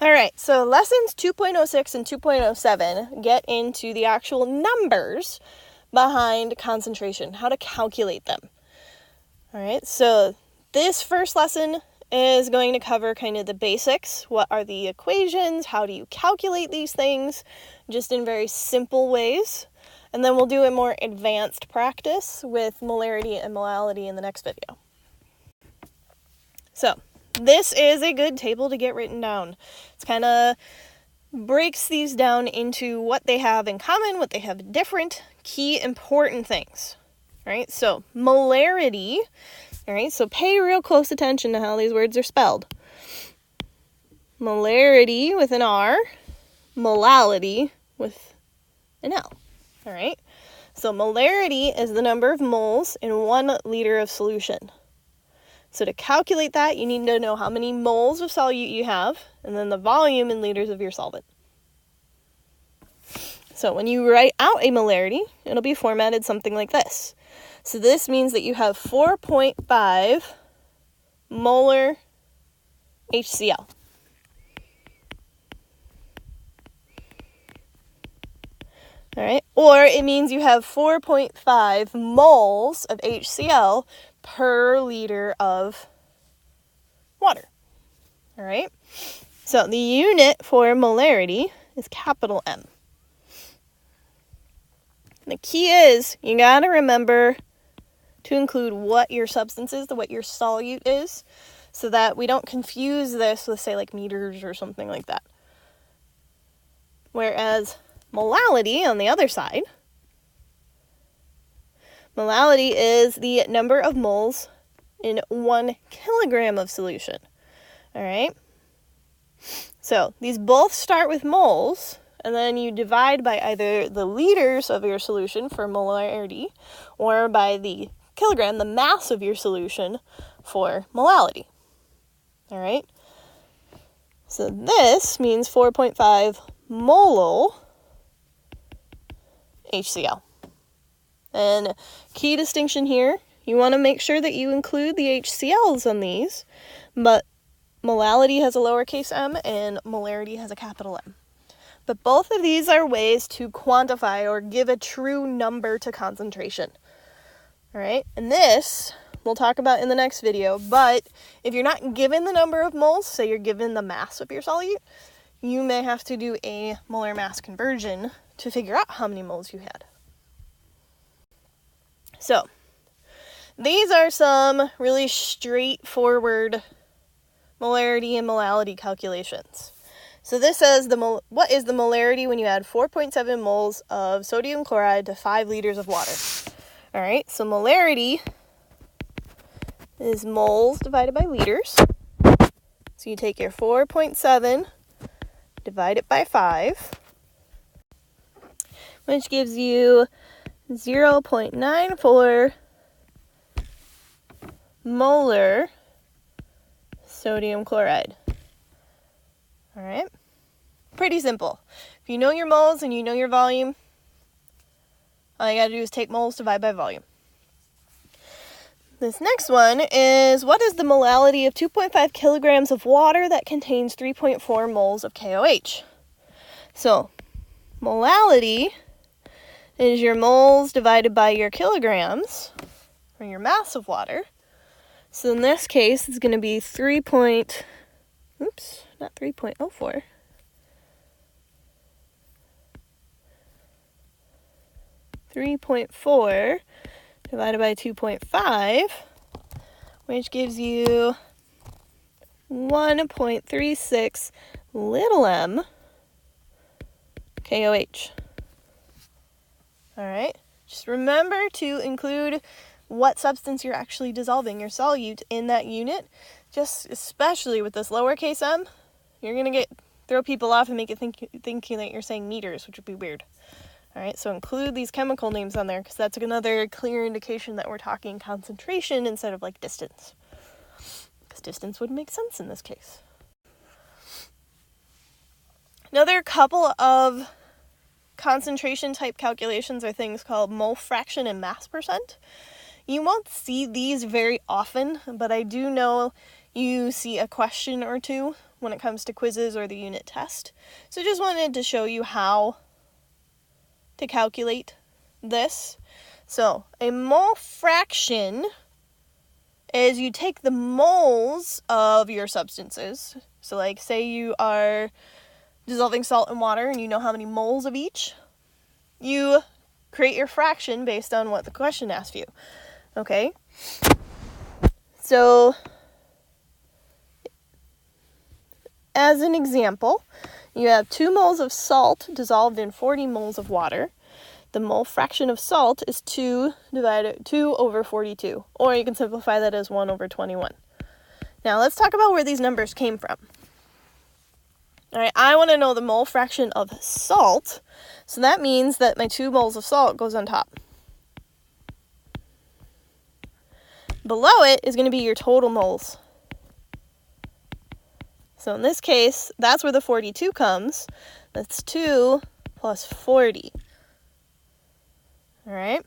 All right, so lessons 2.06 and 2.07 get into the actual numbers behind concentration, how to calculate them. All right, so this first lesson is going to cover kind of the basics. What are the equations? How do you calculate these things? Just in very simple ways. And then we'll do a more advanced practice with molarity and molality in the next video. So this is a good table to get written down. It's kind of breaks these down into what they have in common, what they have different, key important things. Right? So molarity, all right, so pay real close attention to how these words are spelled. Molarity with an R, molality with an L. All right? So molarity is the number of moles in 1 liter of solution. So to calculate that, you need to know how many moles of solute you have, and then the volume in liters of your solvent. So when you write out a molarity, it'll be formatted something like this. So this means that you have 4.5 molar HCl. All right, or it means you have 4.5 moles of HCl per liter of water. All right, so the unit for molarity is capital M. And the key is you got to remember to include what your substance is, what your solute is, so that we don't confuse this with, say, like meters or something like that. Whereas molality, on the other side, molality is the number of moles in 1 kilogram of solution. All right? So these both start with moles, and then you divide by either the liters of your solution for molarity or by the kilogram, the mass of your solution for molality. All right? So this means 4.5 molal HCl. And key distinction here, you want to make sure that you include the HCl's on these, but molality has a lowercase m and molarity has a capital M. But both of these are ways to quantify or give a true number to concentration. All right, and this we'll talk about in the next video, but if you're not given the number of moles, say you're given the mass of your solute, you may have to do a molar mass conversion to figure out how many moles you had. So, these are some really straightforward molarity and molality calculations. So this says what is the molarity when you add 4.7 moles of sodium chloride to 5 liters of water. All right, so molarity is moles divided by liters. So you take your 4.7, divide it by 5, which gives you 0.94 molar sodium chloride. All right, pretty simple. If you know your moles and you know your volume, all you got to do is take moles, divide by volume. This next one is, what is the molality of 2.5 kilograms of water that contains 3.4 moles of KOH? So, molality is your moles divided by your kilograms, or your mass of water. So in this case, it's going to be 3.04. 3.4 divided by 2.5, which gives you 1.36 little m KOH. All right, just remember to include what substance you're actually dissolving, your solute, in that unit. Just especially with this lowercase m, you're going to throw people off and make it thinking that you're saying meters, which would be weird. All right, so include these chemical names on there because that's another clear indication that we're talking concentration instead of like distance. Because distance would make sense in this case. Another couple of concentration type calculations are things called mole fraction and mass percent. You won't see these very often, but I do know you see a question or two when it comes to quizzes or the unit test. So just wanted to show you how to calculate this. So a mole fraction is you take the moles of your substances. So like say you are dissolving salt in water and you know how many moles of each. You create your fraction based on what the question asks you. Okay? So as an example, you have 2 moles of salt dissolved in 40 moles of water. The mole fraction of salt is 2 over 42, or you can simplify that as 1 over 21. Now let's talk about where these numbers came from. All right, I want to know the mole fraction of salt, so that means that my 2 moles of salt goes on top. Below it is going to be your total moles. So in this case, that's where the 42 comes. That's 2 plus 40. All right.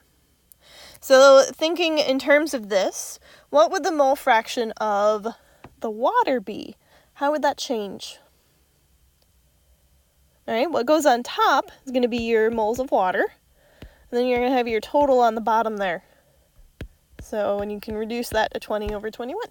So thinking in terms of this, what would the mole fraction of the water be? How would that change? All right, what goes on top is going to be your moles of water, and then you're going to have your total on the bottom there. So, and you can reduce that to 20 over 21.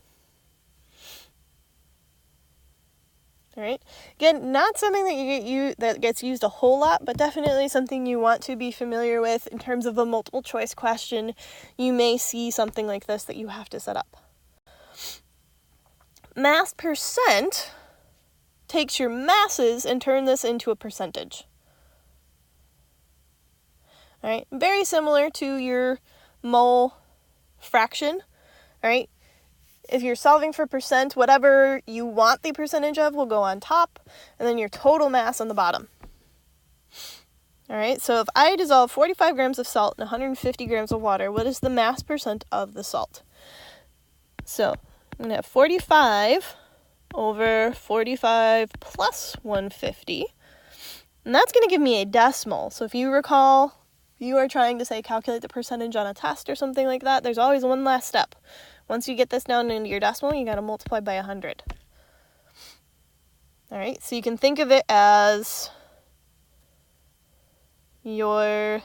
All right. Again, not something that gets used a whole lot, but definitely something you want to be familiar with in terms of a multiple choice question. You may see something like this that you have to set up. Mass percent takes your masses and turn this into a percentage. All right. Very similar to your mole fraction. All right. If you're solving for percent, whatever you want the percentage of will go on top, and then your total mass on the bottom. All right, so if I dissolve 45 grams of salt in 150 grams of water, what is the mass percent of the salt? So I'm going to have 45 over 45 plus 150, and that's going to give me a decimal. So if you recall, if you are trying to say calculate the percentage on a test or something like that, there's always one last step. Once you get this down into your decimal, you got to multiply by 100. All right, so you can think of it as the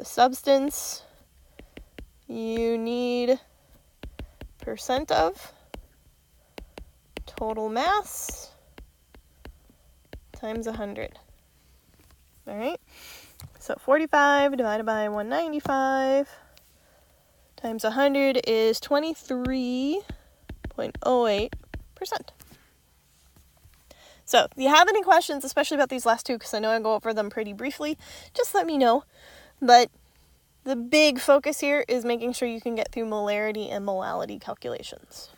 substance you need percent of total mass times 100. All right. So 45 divided by 195 times 100 is 23.08%. So if you have any questions, especially about these last two, because I know I go over them pretty briefly, just let me know. But the big focus here is making sure you can get through molarity and molality calculations.